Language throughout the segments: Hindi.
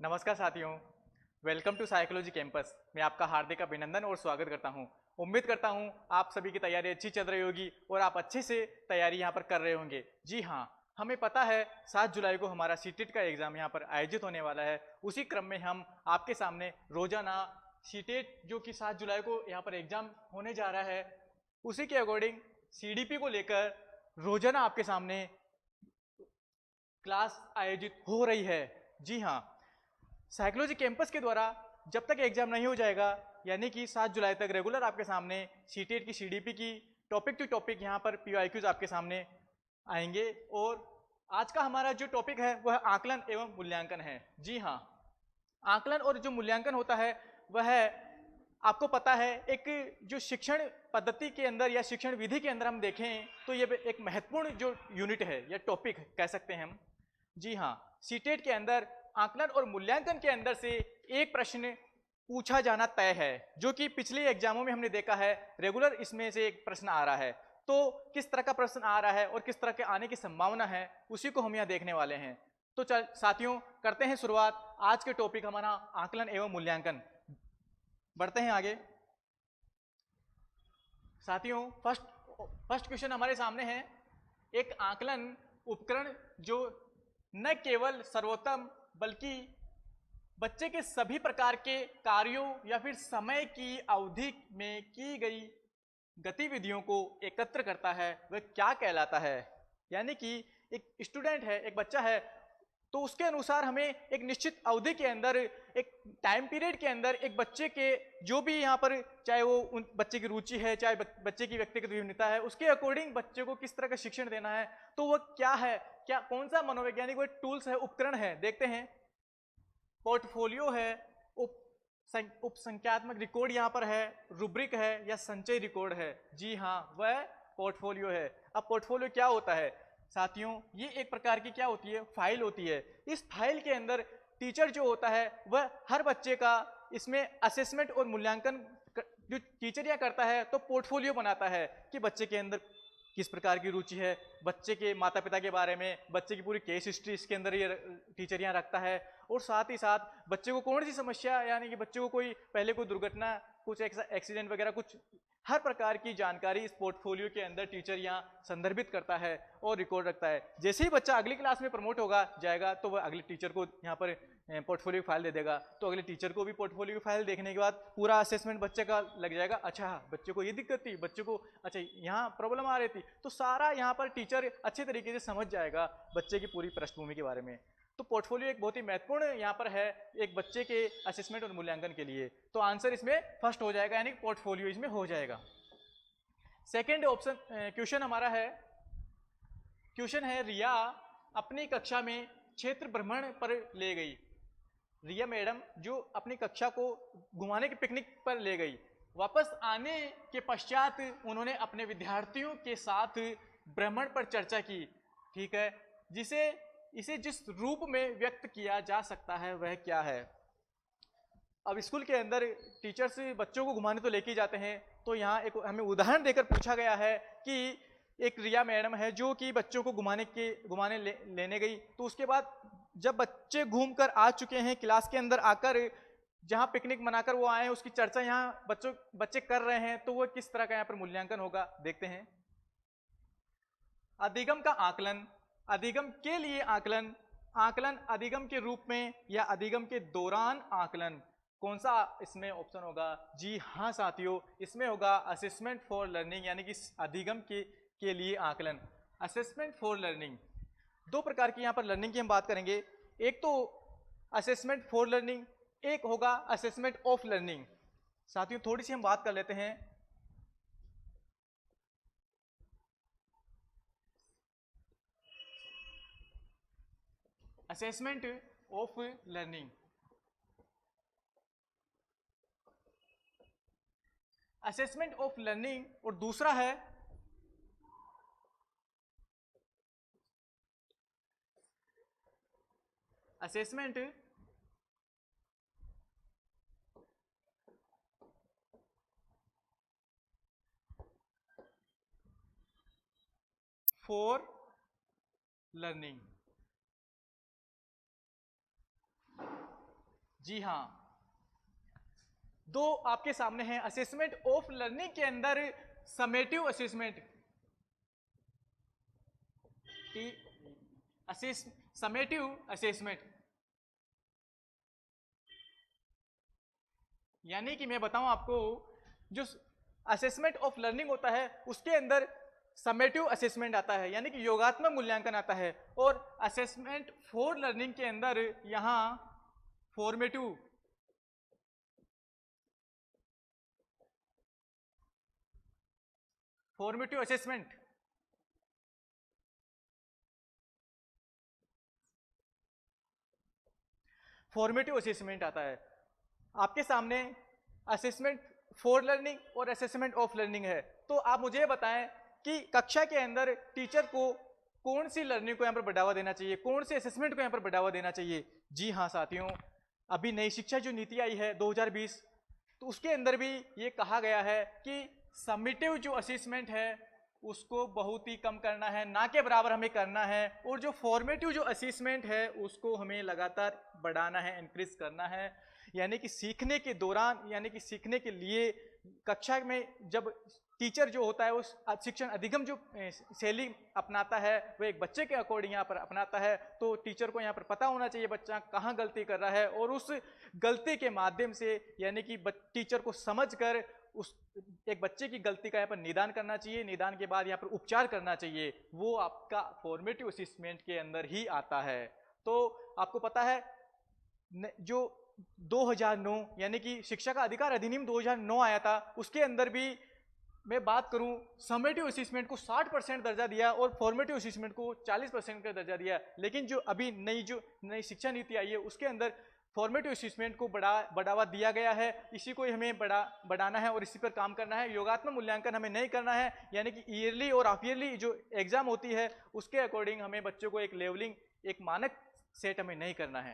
नमस्कार साथियों, वेलकम टू साइकोलॉजी कैंपस। मैं आपका हार्दिक अभिनंदन और स्वागत करता हूं। उम्मीद करता हूं आप सभी की तैयारी अच्छी चल रही होगी और आप अच्छे से तैयारी यहां पर कर रहे होंगे। जी हां, हमें पता है 7 जुलाई को हमारा सीटेट का एग्जाम यहां पर आयोजित होने वाला है। उसी क्रम में हम आपके सामने रोजाना सीटेट जो कि 7 जुलाई को यहां पर एग्जाम होने जा रहा है, उसी के अकॉर्डिंग सीडीपी को लेकर रोजाना आपके सामने क्लास आयोजित हो रही है। जी हाँ, साइकोलॉजी कैंपस के द्वारा जब तक एग्जाम नहीं हो जाएगा, यानी कि 7 जुलाई तक रेगुलर आपके सामने सीटेट की सीडीपी की टॉपिक टू टॉपिक यहाँ पर पीवाईक्यूज आपके सामने आएंगे। और आज का हमारा जो टॉपिक है वह आकलन एवं मूल्यांकन है। जी हाँ, आकलन और जो मूल्यांकन होता है वह आपको पता है एक जो शिक्षण पद्धति के अंदर या शिक्षण विधि के अंदर हम देखें तो ये एक महत्वपूर्ण जो यूनिट है या टॉपिक कह सकते हैं हम। जी हाँ, सीटेट के अंदर आकलन और मूल्यांकन के अंदर से एक प्रश्न पूछा जाना तय है, जो कि पिछले एग्जामों में हमने देखा है रेगुलर इसमें से एक प्रश्न आ रहा है। तो किस तरह का प्रश्न आ रहा है और किस तरह के आने की संभावना है उसी को हम यहाँ देखने वाले हैं। तो चल साथियों, करते हैं शुरुआत। आज के टॉपिक हमारा आकलन एवं मूल्यांकन। बढ़ते हैं आगे। साथियों, फर्स्ट क्वेश्चन हमारे सामने है। एक आकलन उपकरण जो न केवल सर्वोत्तम बल्कि बच्चे के सभी प्रकार के कार्यों या फिर समय की अवधि में की गई गतिविधियों को एकत्र करता है, वह क्या कहलाता है। यानी कि एक स्टूडेंट है, एक बच्चा है, तो उसके अनुसार हमें एक निश्चित अवधि के अंदर, एक टाइम पीरियड के अंदर एक बच्चे के जो भी यहाँ पर, चाहे वो उन बच्चे की रुचि है, चाहे बच्चे की व्यक्तिगत विभिन्नता है, उसके अकॉर्डिंग बच्चे को किस तरह का शिक्षण देना है, तो वह क्या है, क्या कौन सा मनोवैज्ञानिक वह टूल्स है, उपकरण है। देखते हैं, पोर्टफोलियो है, उप संख्यात्मक रिकॉर्ड यहाँ पर है, रूब्रिक है या संचय रिकॉर्ड है। जी हाँ, वह पोर्टफोलियो है। अब पोर्टफोलियो क्या होता है साथियों, ये एक प्रकार की क्या होती है, फाइल होती है। इस फाइल के अंदर टीचर जो होता है वह हर बच्चे का इसमें असेसमेंट और मूल्यांकन जो टीचर यह करता है, तो पोर्टफोलियो बनाता है कि बच्चे के अंदर किस प्रकार की रुचि है, बच्चे के माता पिता के बारे में, बच्चे की पूरी केस हिस्ट्री इसके अंदर ये टीचर यहाँ रखता है। और साथ ही साथ बच्चे को कौन सी समस्या, यानी कि बच्चे को कोई पहले कोई दुर्घटना, कुछ एक्सीडेंट वगैरह, कुछ हर प्रकार की जानकारी इस पोर्टफोलियो के अंदर टीचर यहाँ संदर्भित करता है और रिकॉर्ड रखता है। जैसे ही बच्चा अगली क्लास में प्रमोट होगा जाएगा, तो वह अगले टीचर को यहाँ पर पोर्टफोलियो फाइल दे देगा। तो अगले टीचर को भी पोर्टफोलियो फाइल देखने के बाद पूरा असेसमेंट बच्चे का लग जाएगा। अच्छा, बच्चे को ये दिक्कत थी, बच्चे को अच्छा यहाँ प्रॉब्लम आ रही थी, तो सारा यहाँ पर टीचर अच्छे तरीके से समझ जाएगा बच्चे की पूरी पृष्ठभूमि के बारे में। तो पोर्टफोलियो एक बहुत ही महत्वपूर्ण यहाँ पर है एक बच्चे के असेसमेंट और मूल्यांकन के लिए। तो आंसर इसमें फर्स्ट हो जाएगा, यानी पोर्टफोलियो इसमें हो जाएगा। सेकेंड ऑप्शन क्वेश्चन हमारा है, क्वेश्चन है, रिया अपनी कक्षा में क्षेत्र भ्रमण पर ले गई। रिया मैडम जो अपनी कक्षा को घुमाने के पिकनिक पर ले गई, वापस आने के पश्चात उन्होंने अपने विद्यार्थियों के साथ भ्रमण पर चर्चा की। ठीक है, इसे जिस रूप में व्यक्त किया जा सकता है वह क्या है। अब स्कूल के अंदर टीचर्स बच्चों को घुमाने तो लेके जाते हैं, तो यहाँ एक हमें उदाहरण देकर पूछा गया है कि एक रिया मैडम है जो कि बच्चों को घुमाने लेने गई। तो उसके बाद जब बच्चे घूमकर आ चुके हैं, क्लास के अंदर आकर जहाँ पिकनिक मनाकर वो आए हैं, उसकी चर्चा यहाँ बच्चे कर रहे हैं, तो वो किस तरह का यहाँ पर मूल्यांकन होगा। देखते हैं, अधिगम का आकलन, अधिगम के लिए आकलन, आकलन अधिगम के रूप में या अधिगम के दौरान आकलन, कौन सा इसमें ऑप्शन होगा। जी हाँ साथियों, इसमें होगा असेसमेंट फॉर लर्निंग, यानी कि अधिगम के लिए आकलन, असेसमेंट फॉर लर्निंग। दो प्रकार की यहाँ पर लर्निंग की हम बात करेंगे, एक तो असेसमेंट फॉर लर्निंग, एक होगा असेसमेंट ऑफ लर्निंग। साथियों, थोड़ी सी हम बात कर लेते हैं। Assessment of learning, assessment of learning, और दूसरा है असेसमेंट फॉर लर्निंग। जी हाँ, दो आपके सामने हैं असेसमेंट ऑफ लर्निंग के अंदर समेटिव असेसमेंट, समेटिव असेसमेंट, यानी कि मैं बताऊं आपको, जो असेसमेंट ऑफ लर्निंग होता है उसके अंदर समेटिव असेसमेंट आता है, यानी कि योगात्मक मूल्यांकन आता है, और असेसमेंट फॉर लर्निंग के अंदर यहां फॉर्मेटिव असेसमेंट, फॉर्मेटिव असेसमेंट आता है। आपके सामने असेसमेंट फॉर लर्निंग और असेसमेंट ऑफ लर्निंग है। तो आप मुझे बताएं कि कक्षा के अंदर टीचर को कौन सी लर्निंग को यहाँ पर बढ़ावा देना चाहिए, कौन से असेसमेंट को यहाँ पर बढ़ावा देना चाहिए। जी हाँ साथियों, अभी नई शिक्षा जो नीति आई है 2020, तो उसके अंदर भी ये कहा गया है कि समेटिव जो असेसमेंट है उसको बहुत ही कम करना है, ना के बराबर हमें करना है, और जो फॉर्मेटिव जो असेसमेंट है उसको हमें लगातार बढ़ाना है, इंक्रीज करना है। यानी कि सीखने के दौरान, यानी कि सीखने के लिए कक्षा में जब टीचर जो होता है उस शिक्षण अधिगम जो शैली अपनाता है वो एक बच्चे के अकॉर्डिंग यहाँ पर अपनाता है, तो टीचर को यहाँ पर पता होना चाहिए बच्चा कहाँ गलती कर रहा है, और उस गलती के माध्यम से यानी कि टीचर को समझकर उस एक बच्चे की गलती का यहाँ पर निदान करना चाहिए, निदान के बाद यहाँ पर उपचार करना चाहिए। वो आपका फॉर्मेटिव असेसमेंट के अंदर ही आता है। तो आपको पता है जो 2009 यानी कि शिक्षा का अधिकार अधिनियम 2009 आया था, उसके अंदर भी मैं बात करूं समेटिव असेसमेंट को 60% दर्जा दिया और फॉर्मेटिव असेसमेंट को 40% का दर्जा दिया। लेकिन जो अभी नई शिक्षा नीति आई है उसके अंदर फॉर्मेटिव असेसमेंट को बढ़ावा दिया गया है। इसी को हमें बढ़ाना है और इसी पर काम करना है। योगात्मक मूल्यांकन हमें नहीं करना है, यानी कि ईयरली और हाफ ईयरली जो एग्जाम होती है उसके अकॉर्डिंग हमें बच्चों को एक लेवलिंग, एक मानक सेट हमें नहीं करना है।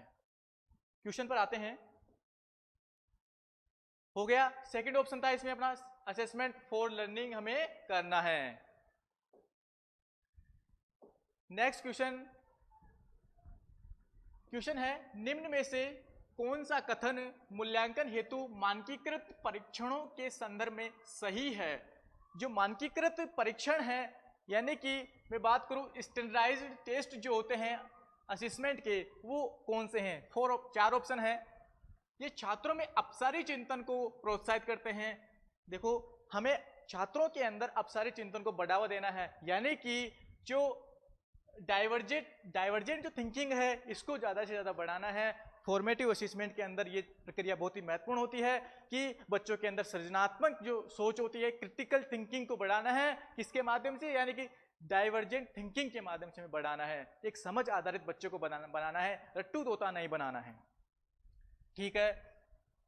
क्वेश्चन पर आते हैं। हो गया, सेकंड ऑप्शन था इसमें अपना असेसमेंट फॉर लर्निंग हमें करना है। नेक्स्ट क्वेश्चन है, निम्न में से कौन सा कथन मूल्यांकन हेतु मानकीकृत परीक्षणों के संदर्भ में सही है। जो मानकीकृत परीक्षण है, यानी कि मैं बात करूं स्टैंडर्डाइज्ड टेस्ट जो होते हैं असेसमेंट के, वो कौन से हैं। 4 ऑप्शन है। ये छात्रों में अपसारी चिंतन को प्रोत्साहित करते हैं। देखो, हमें छात्रों के अंदर अपसारी चिंतन को बढ़ावा देना है, यानी कि जो डाइवर्जेंट जो थिंकिंग है इसको ज़्यादा से ज़्यादा बढ़ाना है। फॉर्मेटिव असेसमेंट के अंदर ये प्रक्रिया बहुत ही महत्वपूर्ण होती है कि बच्चों के अंदर सृजनात्मक जो सोच होती है, क्रिटिकल थिंकिंग को बढ़ाना है। किसके माध्यम से, यानी कि डाइवर्जेंट थिंकिंग के माध्यम से हमें बढ़ाना है। एक समझ आधारित बच्चों को बनाना है, रट्टू तोता नहीं बनाना है। ठीक है,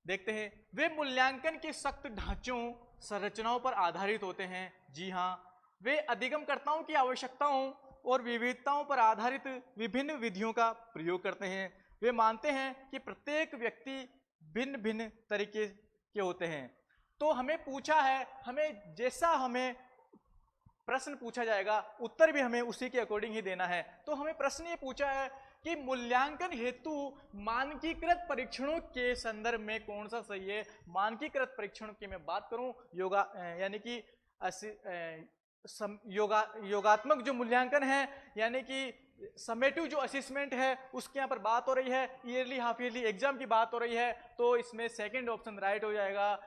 देखते हैं। वे मूल्यांकन के सख्त ढांचों संरचनाओं पर आधारित होते हैं। जी हाँ, वे अधिगमकर्ताओं की आवश्यकताओं और विविधताओं पर आधारित विभिन्न विधियों का प्रयोग करते हैं। वे मानते हैं कि प्रत्येक व्यक्ति भिन्न भिन्न तरीके के होते हैं। तो हमें पूछा है, हमें जैसा हमें प्रश्न पूछा जाएगा उत्तर भी हमें उसी के अकॉर्डिंग ही देना है। तो हमें प्रश्न ये पूछा है कि मूल्यांकन हेतु मानकीकृत परीक्षणों के संदर्भ में कौन सा सही है। मानकीकृत परीक्षणों की मैं बात करूं, यानी कि योगात्मक जो मूल्यांकन है, यानी कि समेटिव जो असेसमेंट है उसके यहाँ पर बात हो रही है, ईयरली हाफ ईयरली एग्जाम की बात हो रही है। तो इसमें सेकंड ऑप्शन राइट हो जाएगा।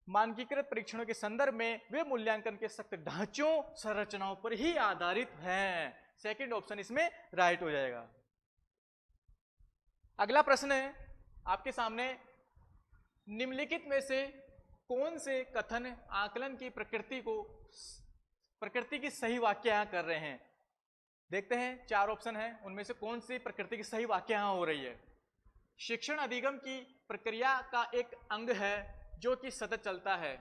मानकीकृत परीक्षणों के संदर्भ में वे मूल्यांकन के सख्त ढांचों संरचनाओं पर ही आधारित हैं। सेकंड ऑप्शन इसमें राइट हो जाएगा। अगला प्रश्न है आपके सामने, निम्नलिखित में से कौन से कथन आकलन की प्रकृति की सही व्याख्या कर रहे हैं। देखते हैं, 4 ऑप्शन है, उनमें से कौन सी प्रकृति की सही व्याख्या हो रही है। शिक्षण अधिगम की प्रक्रिया का एक अंग है जो कि सतत चलता है।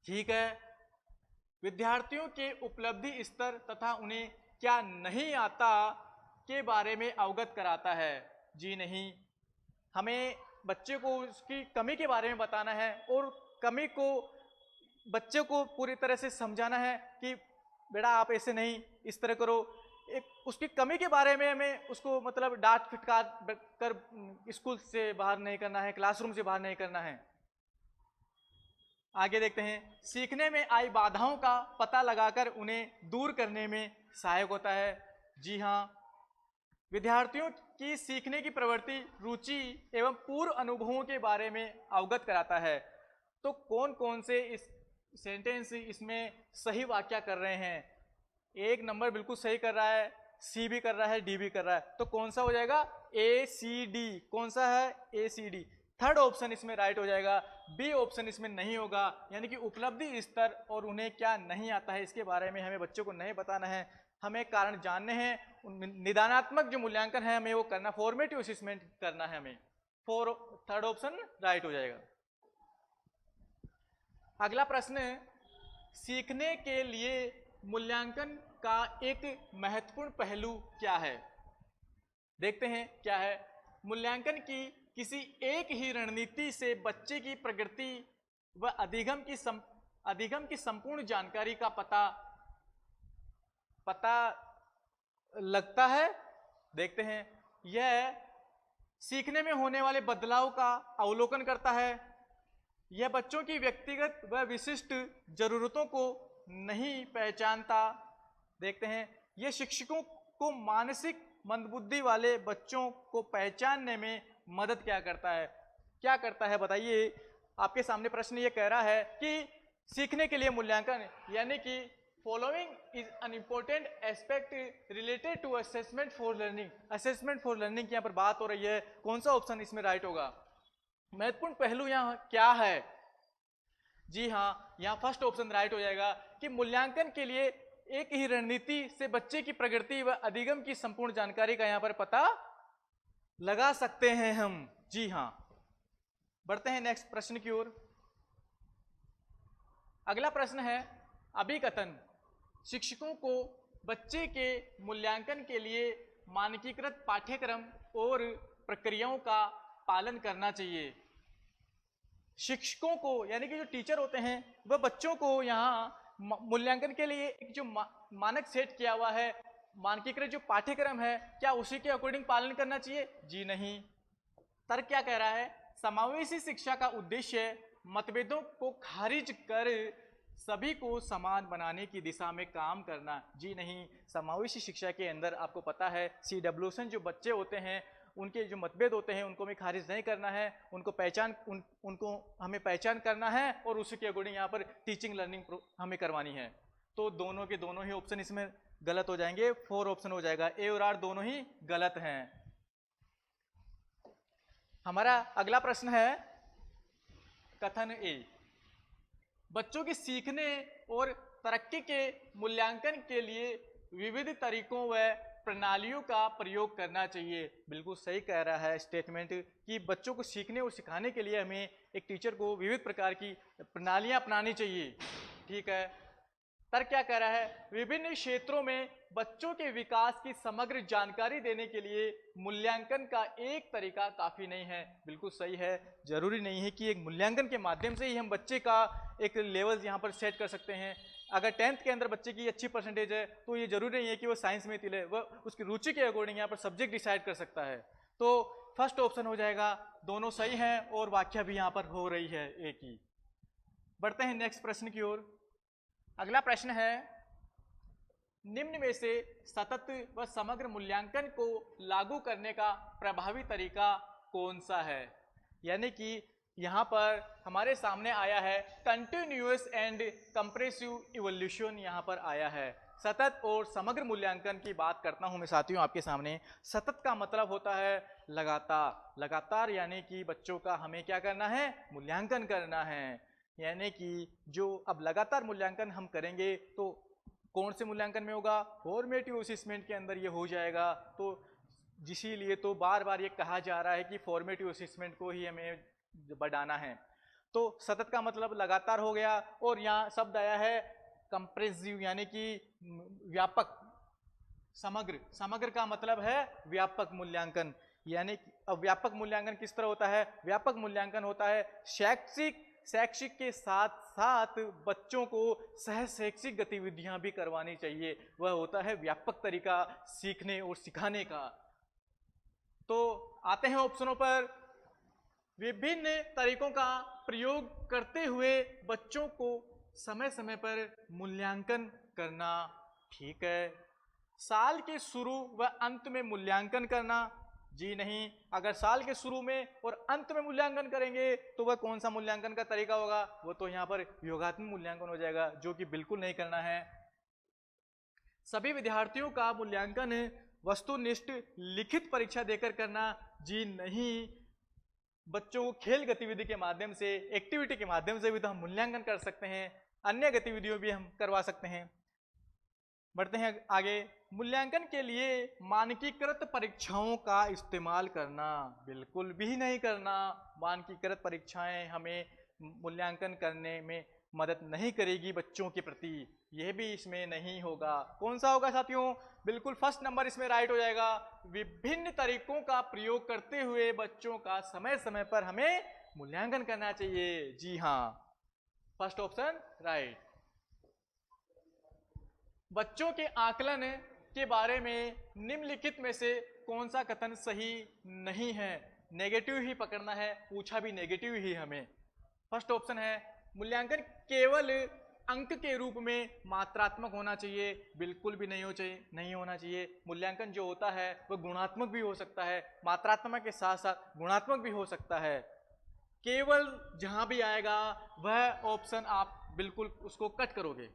ठीक है, विद्यार्थियों के उपलब्धि स्तर तथा उन्हें क्या नहीं आता के बारे में अवगत कराता है। जी नहीं, हमें बच्चे को उसकी कमी के बारे में बताना है और कमी को बच्चे को पूरी तरह से समझाना है कि बेटा आप ऐसे नहीं, इस तरह करो। एक उसकी कमी के बारे में हमें उसको मतलब डांट फटकार कर स्कूल से बाहर नहीं करना है, क्लासरूम से बाहर नहीं करना है। आगे देखते हैं, सीखने में आई बाधाओं का पता लगाकर उन्हें दूर करने में सहायक होता है। जी हाँ, विद्यार्थियों की सीखने की प्रवृत्ति, रुचि एवं पूर्व अनुभवों के बारे में अवगत कराता है। तो कौन कौन से इस सेंटेंस इसमें सही वाक्य कर रहे हैं? एक नंबर बिल्कुल सही कर रहा है, सी भी कर रहा है, डी भी कर रहा है। तो कौन सा हो जाएगा? ए सी डी। कौन सा है? ए सी डी। थर्ड ऑप्शन इसमें राइट हो जाएगा। बी ऑप्शन इसमें नहीं होगा, यानी कि उपलब्धि स्तर और उन्हें क्या नहीं आता है इसके बारे में हमें बच्चों को नहीं बताना है, हमें कारण जानने हैं। निदानात्मक जो मूल्यांकन है हमें वो करना, फॉर्मेटिव असेसमेंट करना है हमें। थर्ड ऑप्शन राइट हो जाएगा। अगला प्रश्न, सीखने के लिए मूल्यांकन का एक महत्वपूर्ण पहलू क्या है? देखते हैं क्या है। मूल्यांकन की किसी एक ही रणनीति से बच्चे की प्रगति व अधिगम की संपूर्ण जानकारी का पता लगता है। देखते हैं, यह सीखने में होने वाले बदलाव का अवलोकन करता है। यह बच्चों की व्यक्तिगत व विशिष्ट जरूरतों को नहीं पहचानता। देखते हैं, यह शिक्षकों को मानसिक मंदबुद्धि वाले बच्चों को पहचानने में मदद क्या करता है? क्या करता है बताइए। आपके सामने प्रश्न ये कह रहा है कि सीखने के लिए मूल्यांकन, यानी कि following is an important aspect related to assessment for learning. Assessment for learning की यहाँ पर बात हो रही है। कौन सा ऑप्शन इसमें राइट होगा? महत्वपूर्ण पहलू यहाँ क्या है? जी हाँ, यहाँ फर्स्ट ऑप्शन राइट हो जाएगा कि मूल्यांकन के लिए एक ही रणनीति से बच्चे की प्रगति व अधिगम की संपूर्ण जानकारी का यहाँ पर पता लगा सकते हैं हम। जी हाँ, बढ़ते हैं नेक्स्ट प्रश्न की ओर। अगला प्रश्न है, अभिकथन। शिक्षकों को बच्चे के मूल्यांकन के लिए मानकीकृत पाठ्यक्रम और प्रक्रियाओं का पालन करना चाहिए। शिक्षकों को, यानी कि जो टीचर होते हैं, वह बच्चों को यहाँ मूल्यांकन के लिए एक जो मानक सेट किया हुआ है, मानकीकृत जो पाठ्यक्रम है, क्या उसी के अकॉर्डिंग पालन करना चाहिए? जी नहीं। तर्क क्या कह रहा है? समावेशी शिक्षा का उद्देश्य मतभेदों को खारिज कर सभी को समान बनाने की दिशा में काम करना। जी नहीं। समावेशी शिक्षा के अंदर आपको पता है CWSN जो बच्चे होते हैं, उनके जो मतभेद होते हैं उनको हमें खारिज नहीं करना है, उनको हमें पहचान करना है और उसी के अकॉर्डिंग यहाँ पर टीचिंग लर्निंग हमें करवानी है। तो दोनों के दोनों ही ऑप्शन इसमें गलत हो जाएंगे। 4 ऑप्शन हो जाएगा, ए और आर दोनों ही गलत हैं। हमारा अगला प्रश्न है, कथन ए। बच्चों के सीखने और तरक्की के मूल्यांकन के लिए विविध तरीकों व प्रणालियों का प्रयोग करना चाहिए। बिल्कुल सही कह रहा है स्टेटमेंट कि बच्चों को सीखने और सिखाने के लिए हमें एक टीचर को विविध प्रकार की प्रणालियां अपनानी चाहिए। ठीक है। तर्क क्या कह रहा है? विभिन्न क्षेत्रों में बच्चों के विकास की समग्र जानकारी देने के लिए मूल्यांकन का एक तरीका काफी नहीं है। बिल्कुल सही है। जरूरी नहीं है कि एक मूल्यांकन के माध्यम से ही हम बच्चे का एक लेवल यहाँ पर सेट कर सकते हैं। अगर 10th के अंदर बच्चे की अच्छी परसेंटेज है तो ये जरूरी नहीं है कि वो साइंस में तिले, वह उसकी रुचि के अकॉर्डिंग यहाँ पर सब्जेक्ट डिसाइड कर सकता है। तो फर्स्ट ऑप्शन हो जाएगा। दोनों सही हैं और व्याख्या भी यहाँ पर हो रही है एक ही। बढ़ते हैं नेक्स्ट प्रश्न की ओर। अगला प्रश्न है, निम्न में से सतत व समग्र मूल्यांकन को लागू करने का प्रभावी तरीका कौन सा है? यानी कि यहाँ पर हमारे सामने आया है कंटिन्यूअस एंड कंप्रेसिव इवोल्यूशन यहाँ पर आया है। सतत और समग्र मूल्यांकन की बात करता हूँ मैं साथियों आपके सामने। सतत का मतलब होता है लगातार। लगातार यानी कि बच्चों का हमें क्या करना है? मूल्यांकन करना है। यानी कि जो अब लगातार मूल्यांकन हम करेंगे तो कौन से मूल्यांकन में होगा? फॉर्मेटिव असेसमेंट के अंदर ये हो जाएगा। तो इसीलिए तो बार बार ये कहा जा रहा है कि फॉर्मेटिव असेसमेंट को ही हमें बढ़ाना है। तो सतत का मतलब लगातार हो गया। और यहाँ शब्द आया है कंप्रेसिव यानी कि व्यापक। समग्र, समग्र का मतलब है व्यापक मूल्यांकन। यानी अब व्यापक मूल्यांकन किस तरह होता है? व्यापक मूल्यांकन होता है शैक्षिक के साथ साथ बच्चों को सह शैक्षिक गतिविधियां भी करवानी चाहिए। वह होता है व्यापक तरीका सीखने और सिखाने का। तो आते हैं ऑप्शनों पर। विभिन्न तरीकों का प्रयोग करते हुए बच्चों को समय समय पर मूल्यांकन करना। ठीक है। साल के शुरू व अंत में मूल्यांकन करना, जी नहीं। अगर साल के शुरू में और अंत में मूल्यांकन करेंगे तो वह कौन सा मूल्यांकन का तरीका होगा? वो तो यहाँ पर योगात्मक मूल्यांकन हो जाएगा, जो कि बिल्कुल नहीं करना है। सभी विद्यार्थियों का मूल्यांकन वस्तुनिष्ठ लिखित परीक्षा देकर करना, जी नहीं। बच्चों को खेल गतिविधि के माध्यम से, एक्टिविटी के माध्यम से भी तो हम मूल्यांकन कर सकते हैं, अन्य गतिविधियों भी हम करवा सकते हैं। बढ़ते हैं आगे। मूल्यांकन के लिए मानकीकृत परीक्षाओं का इस्तेमाल करना, बिल्कुल भी नहीं करना। मानकीकृत परीक्षाएं हमें मूल्यांकन करने में मदद नहीं करेगी बच्चों के प्रति, यह भी इसमें नहीं होगा। कौन सा होगा साथियों? बिल्कुल फर्स्ट नंबर इसमें राइट हो जाएगा। विभिन्न तरीकों का प्रयोग करते हुए बच्चों का समय समय पर हमें मूल्यांकन करना चाहिए। जी हाँ, फर्स्ट ऑप्शन राइट। बच्चों के आकलन के बारे में निम्नलिखित में से कौन सा कथन सही नहीं है? नेगेटिव ही पकड़ना है, पूछा भी नेगेटिव ही हमें। फर्स्ट ऑप्शन है मूल्यांकन केवल अंक के रूप में मात्रात्मक होना चाहिए, बिल्कुल भी नहीं होना चाहिए। मूल्यांकन जो होता है वह गुणात्मक भी हो सकता है, मात्रात्मक के साथ साथ गुणात्मक भी हो सकता है। केवल जहां भी आएगा वह ऑप्शन आप बिल्कुल उसको कट करोगे।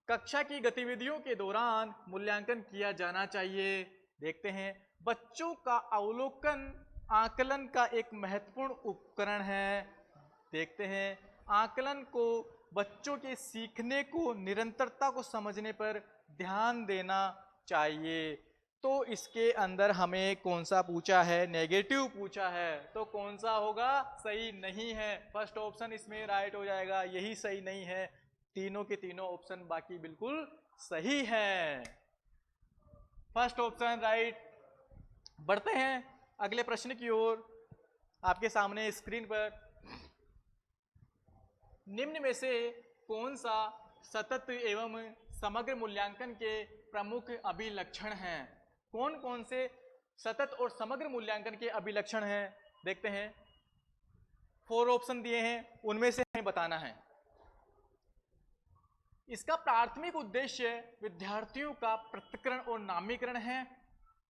कक्षा की गतिविधियों के दौरान मूल्यांकन किया जाना चाहिए। देखते हैं, बच्चों का अवलोकन आकलन का एक महत्वपूर्ण उपकरण है। देखते हैं, आकलन को बच्चों के सीखने को, निरंतरता को समझने पर ध्यान देना चाहिए। तो इसके अंदर हमें कौन सा पूछा है? नेगेटिव पूछा है, तो कौन सा होगा? सही नहीं है। फर्स्ट ऑप्शन इसमें राइट हो जाएगा, यही सही नहीं है। तीनों के तीनों ऑप्शन बाकी बिल्कुल सही हैं। First option right. बढ़ते हैं अगले प्रश्न की ओर। आपके सामने स्क्रीन पर निम्न में से कौन सा सतत एवं समग्र मूल्यांकन के प्रमुख अभिलक्षण हैं? कौन कौन से सतत और समग्र मूल्यांकन के अभिलक्षण हैं? देखते हैं, 4 ऑप्शन दिए हैं, उनमें से हमें बताना है। इसका प्राथमिक उद्देश्य विद्यार्थियों का पृथक्करण और नामीकरण है।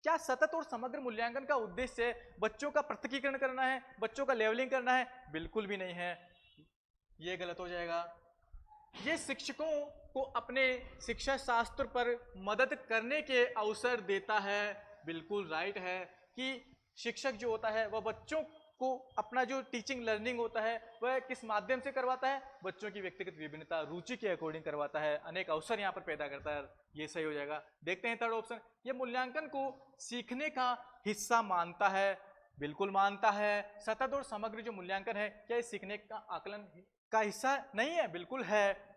क्या सतत और समग्र मूल्यांकन का उद्देश्य बच्चों का पृथकीकरण करना है, बच्चों का लेवलिंग करना है? बिल्कुल भी नहीं है, यह गलत हो जाएगा। ये शिक्षकों को अपने शिक्षा शास्त्र पर मदद करने के अवसर देता है। बिल्कुल राइट है कि शिक्षक जो होता है वह बच्चों को अपना जो टीचिंग लर्निंग होता है वह किस माध्यम से करवाता है? बच्चों की व्यक्तिगत विभिन्नता, रुचि के अकॉर्डिंग करवाता है, अनेक अवसर यहाँ पर पैदा करता है। ये सही हो जाएगा। देखते हैं थर्ड ऑप्शन, ये मूल्यांकन को सीखने का हिस्सा मानता है। बिल्कुल मानता है। सतत और समग्र जो मूल्यांकन है, क्या ये सीखने का आकलन का हिस्सा नहीं है? बिल्कुल है।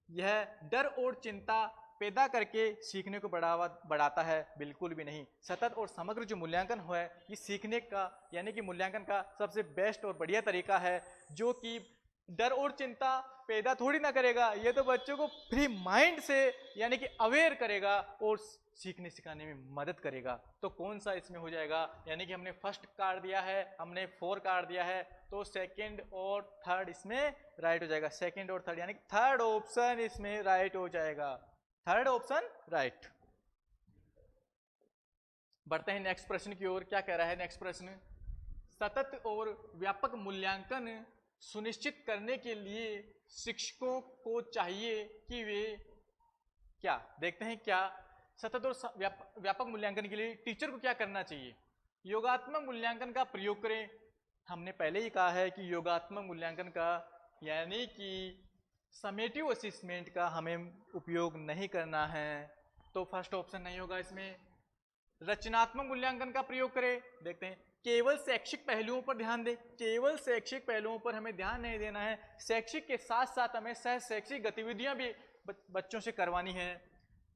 यह डर और चिंता पैदा करके सीखने को बढ़ाता है? बिल्कुल भी नहीं। सतत और समग्र जो मूल्यांकन है ये सीखने का यानी कि मूल्यांकन का सबसे बेस्ट और बढ़िया तरीका है, जो कि डर और चिंता पैदा थोड़ी ना करेगा। ये तो बच्चों को फ्री माइंड से यानी कि अवेयर करेगा और सीखने सिखाने में मदद करेगा। तो कौन सा इसमें हो जाएगा? यानी कि हमने फर्स्ट कार्ड दिया है, हमने 4 कार्ड दिया है, तो सेकंड और थर्ड इसमें राइट हो जाएगा। सेकंड और थर्ड यानी कि थर्ड ऑप्शन इसमें राइट हो जाएगा। Third option right. बढ़ते हैं नेक्स्ट प्रश्न की ओर। क्या कह रहा है नेक्स्ट प्रश्न? सतत और व्यापक मूल्यांकन सुनिश्चित करने के लिए शिक्षकों को चाहिए कि वे क्या? देखते हैं क्या सतत और व्यापक मूल्यांकन के लिए टीचर को क्या करना चाहिए? योगात्मक मूल्यांकन का प्रयोग करें। हमने पहले ही कहा है कि योगात्मक मूल्यांकन का यानी कि समेटिव असेसमेंट का हमें उपयोग नहीं करना है, तो फर्स्ट ऑप्शन नहीं होगा इसमें। रचनात्मक मूल्यांकन का प्रयोग करें। देखते हैं, केवल शैक्षिक पहलुओं पर ध्यान दें। केवल शैक्षिक पहलुओं पर हमें ध्यान नहीं देना है, शैक्षिक के साथ साथ हमें सह शैक्षिक गतिविधियां भी बच्चों से करवानी है।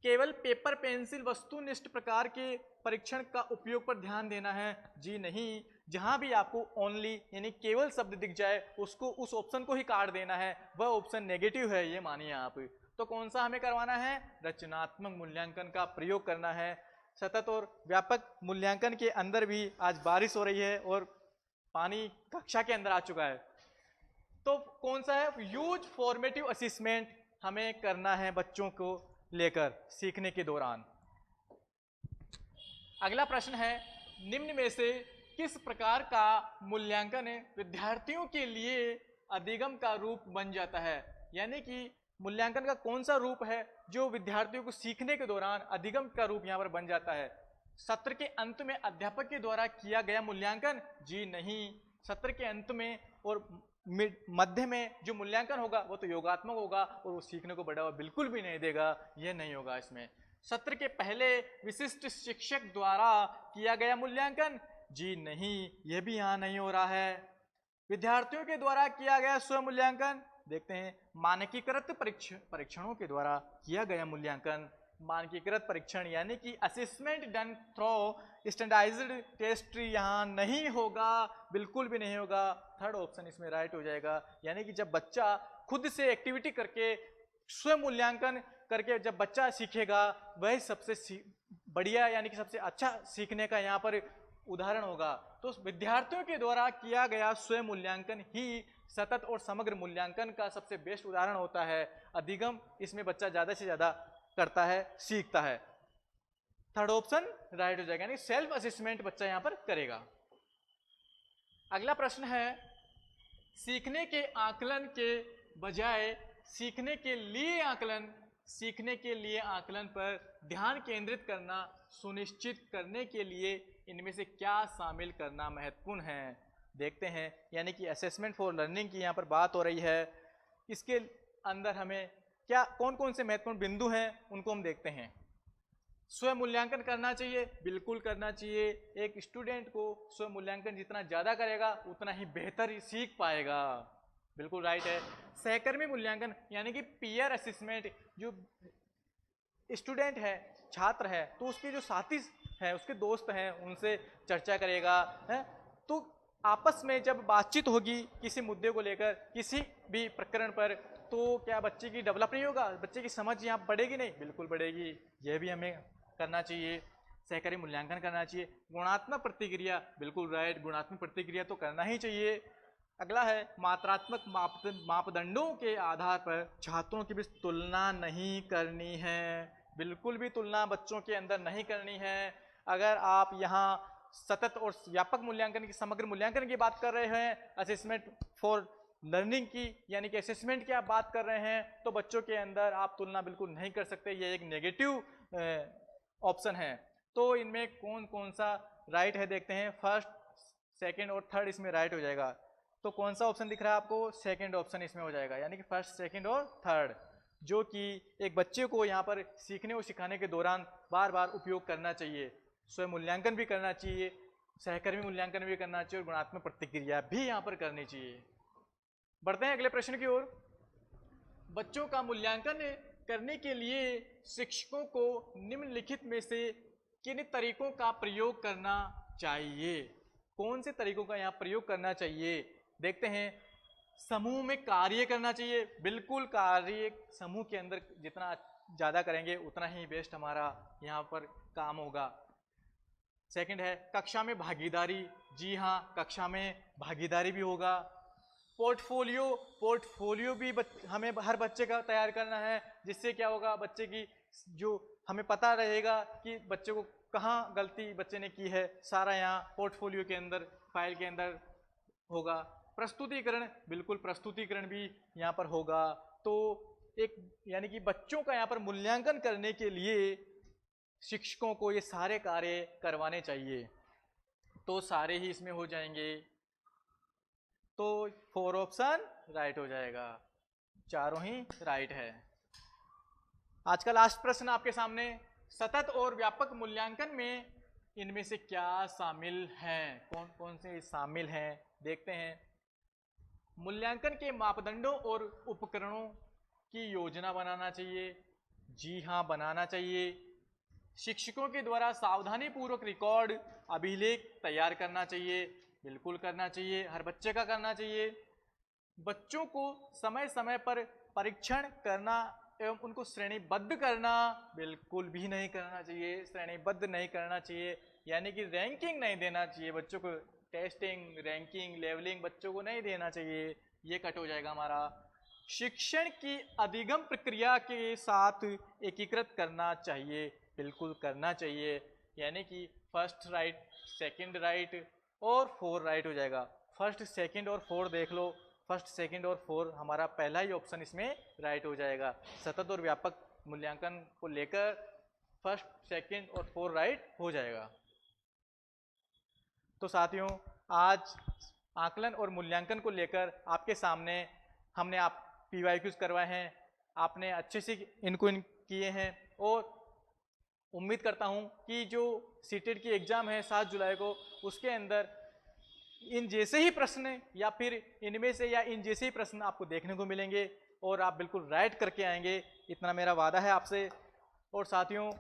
केवल पेपर पेंसिल वस्तुनिष्ठ प्रकार के परीक्षण का उपयोग पर ध्यान देना है? जी नहीं। जहां भी आपको ओनली यानी केवल शब्द दिख जाए उसको उस ऑप्शन को ही काट देना है, वह ऑप्शन नेगेटिव है ये मानिए आप। तो कौन सा हमें करवाना है? रचनात्मक मूल्यांकन का प्रयोग करना है। सतत और व्यापक मूल्यांकन के अंदर भी आज बारिश हो रही है और पानी कक्षा के अंदर आ चुका है, तो कौन सा है? यूज फॉर्मेटिव असेसमेंट हमें करना है बच्चों को लेकर सीखने के दौरान। अगला प्रश्न है, निम्न में से किस प्रकार का मूल्यांकन विद्यार्थियों के लिए अधिगम का रूप बन जाता है? यानी कि मूल्यांकन का कौन सा रूप है जो विद्यार्थियों को सीखने के दौरान अधिगम का रूप यहां पर बन जाता है? सत्र के अंत में अध्यापक के द्वारा किया गया मूल्यांकन? जी नहीं। सत्र के अंत में और मध्य में जो मूल्यांकन होगा वो तो योगात्मक होगा और वो सीखने को बढ़ावा बिल्कुल भी नहीं देगा, यह नहीं होगा इसमें। सत्र के पहले विशिष्ट शिक्षक द्वारा किया गया मूल्यांकन? जी नहीं, यह भी यहां नहीं हो रहा है। विद्यार्थियों के द्वारा किया गया स्व मूल्यांकन? देखते हैं, मानकीकृत परीक्षणों के द्वारा किया गया मूल्यांकन। मानकीकृत परीक्षण यानी कि assessment done through standardised test यहाँ नहीं होगा, बिल्कुल भी नहीं होगा। थर्ड ऑप्शन इसमें राइट हो जाएगा। यानी कि जब बच्चा खुद से एक्टिविटी करके स्व मूल्यांकन करके जब बच्चा सीखेगा, वही सबसे बढ़िया यानी कि सबसे अच्छा सीखने का यहाँ पर उदाहरण होगा। तो विद्यार्थियों के द्वारा किया गया स्वयं मूल्यांकन ही सतत और समग्र मूल्यांकन का सबसे बेस्ट उदाहरण होता है। अधिगम इसमें बच्चा ज्यादा से ज्यादा करता है, सीखता है। थर्ड ऑप्शन राइट हो जाएगा, यानी सेल्फ असेसमेंट बच्चा यहां पर करेगा। अगला प्रश्न है, सीखने के आकलन के बजाय सीखने के लिए आकलन, सीखने के लिए आकलन पर ध्यान केंद्रित करना सुनिश्चित करने के लिए इनमें से क्या शामिल करना महत्वपूर्ण है? देखते हैं, यानी कि असेसमेंट फॉर लर्निंग की यहाँ पर बात हो रही है। इसके अंदर हमें क्या कौन कौन से महत्वपूर्ण बिंदु हैं उनको हम देखते हैं। स्व मूल्यांकन करना चाहिए, बिल्कुल करना चाहिए। एक स्टूडेंट को स्व मूल्यांकन जितना ज़्यादा करेगा उतना ही बेहतर ही सीख पाएगा, बिल्कुल राइट है। सहकर्मी मूल्यांकन यानी कि पीयर असेसमेंट, जो स्टूडेंट है, छात्र है, तो उसके जो साथी हैं, उसके दोस्त हैं, उनसे चर्चा करेगा, है तो आपस में जब बातचीत होगी किसी मुद्दे को लेकर, किसी भी प्रकरण पर, तो क्या बच्चे की डेवलप नहीं होगा? बच्चे की समझ यहाँ बढ़ेगी नहीं? बिल्कुल बढ़ेगी। यह भी हमें करना चाहिए। सहकारी मूल्यांकन करना चाहिए। गुणात्मक प्रतिक्रिया, बिल्कुल राइट, गुणात्मक प्रतिक्रिया तो करना ही चाहिए। अगला है, मात्रात्मक मापदंडों के आधार पर छात्रों की बीच तुलना नहीं करनी है। बिल्कुल भी तुलना बच्चों के अंदर नहीं करनी है। अगर आप यहाँ सतत और व्यापक मूल्यांकन की, समग्र मूल्यांकन की बात कर रहे हैं, असेसमेंट फॉर लर्निंग की यानी कि असेसमेंट की आप बात कर रहे हैं, तो बच्चों के अंदर आप तुलना बिल्कुल नहीं कर सकते। ये एक नेगेटिव ऑप्शन है। तो इनमें कौन कौन सा राइट है देखते हैं। फर्स्ट, सेकंड और थर्ड इसमें राइट हो जाएगा। तो कौन सा ऑप्शन दिख रहा है आपको? सेकंड ऑप्शन इसमें हो जाएगा, यानी कि फर्स्ट, सेकंड और थर्ड, जो कि एक बच्चे को यहाँ पर सीखने और सिखाने के दौरान बार बार उपयोग करना चाहिए। स्वयं मूल्यांकन भी करना चाहिए, सहकर्मी मूल्यांकन भी करना चाहिए और गुणात्मक प्रतिक्रिया भी यहाँ पर करनी चाहिए। बढ़ते हैं अगले प्रश्न की ओर। बच्चों का मूल्यांकन करने के लिए शिक्षकों को निम्नलिखित में से किन तरीकों का प्रयोग करना चाहिए? कौन से तरीकों का यहाँ प्रयोग करना चाहिए देखते हैं। समूह में कार्य करना चाहिए, बिल्कुल कार्य समूह के अंदर जितना ज़्यादा करेंगे उतना ही बेस्ट हमारा यहाँ पर काम होगा। सेकंड है कक्षा में भागीदारी, जी हाँ, कक्षा में भागीदारी भी होगा। पोर्टफोलियो भी हमें हर बच्चे का तैयार करना है, जिससे क्या होगा, बच्चे की जो हमें पता रहेगा कि बच्चे को कहाँ गलती बच्चे ने की है, सारा यहाँ पोर्टफोलियो के अंदर, फाइल के अंदर होगा। प्रस्तुतिकरण, बिल्कुल प्रस्तुतिकरण भी यहाँ पर होगा। तो एक यानी कि बच्चों का यहाँ पर मूल्यांकन करने के लिए शिक्षकों को ये सारे कार्य करवाने चाहिए, तो सारे ही इसमें हो जाएंगे। तो 4 ऑप्शन राइट हो जाएगा, चारों ही राइट है। आज का लास्ट प्रश्न आपके सामने, सतत और व्यापक मूल्यांकन में इनमें से क्या शामिल हैं? कौन कौन से शामिल हैं देखते हैं। मूल्यांकन के मापदंडों और उपकरणों की योजना बनाना चाहिए, जी हाँ, बनाना चाहिए। शिक्षकों के द्वारा सावधानी पूर्वक रिकॉर्ड अभिलेख तैयार करना चाहिए, बिल्कुल करना चाहिए, हर बच्चे का करना चाहिए। बच्चों को समय समय पर परीक्षण करना एवं उनको श्रेणीबद्ध करना बिल्कुल भी नहीं करना चाहिए, श्रेणीबद्ध नहीं करना चाहिए, यानी कि रैंकिंग नहीं देना चाहिए बच्चों को, टेस्टिंग रैंकिंग लेवलिंग बच्चों को नहीं देना चाहिए, ये कट हो जाएगा हमारा। शिक्षण की अधिगम प्रक्रिया के साथ एकीकृत करना चाहिए, बिल्कुल करना चाहिए, यानी कि फर्स्ट राइट, सेकंड राइट और फोर राइट हो जाएगा। फर्स्ट सेकंड और फोर देख लो, फर्स्ट सेकंड और फोर हमारा पहला ही ऑप्शन इसमें राइट हो जाएगा। सतत और व्यापक मूल्यांकन को लेकर फर्स्ट सेकंड और फोर राइट हो जाएगा। तो साथियों, आज आकलन और मूल्यांकन को लेकर आपके सामने हमने आप PYQs करवाए हैं, आपने अच्छे से इनको किए हैं और उम्मीद करता हूं कि जो सीटेट की एग्जाम है 7 जुलाई को, उसके अंदर इन जैसे ही प्रश्न या फिर इनमें से या इन जैसे ही प्रश्न आपको देखने को मिलेंगे और आप बिल्कुल राइट करके आएंगे, इतना मेरा वादा है आपसे। और साथियों,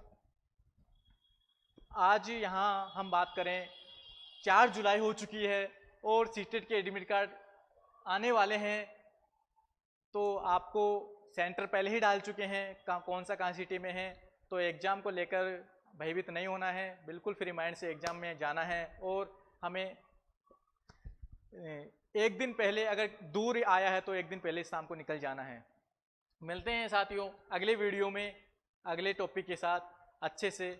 आज यहाँ हम बात करें 4 जुलाई हो चुकी है और सीटेट के एडमिट कार्ड आने वाले हैं, तो आपको सेंटर पहले ही डाल चुके हैं, कौन सा कहाँ सिटी में है, तो एग्ज़ाम को लेकर भयभीत नहीं होना है, बिल्कुल फ्री माइंड से एग्ज़ाम में जाना है। और हमें एक दिन पहले, अगर दूर आया है तो एक दिन पहले शाम को निकल जाना है। मिलते हैं साथियों अगले वीडियो में अगले टॉपिक के साथ अच्छे से।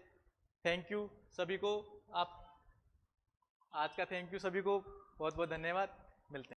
थैंक यू सभी को, आप आज का थैंक यू सभी को, बहुत बहुत धन्यवाद। मिलते हैं।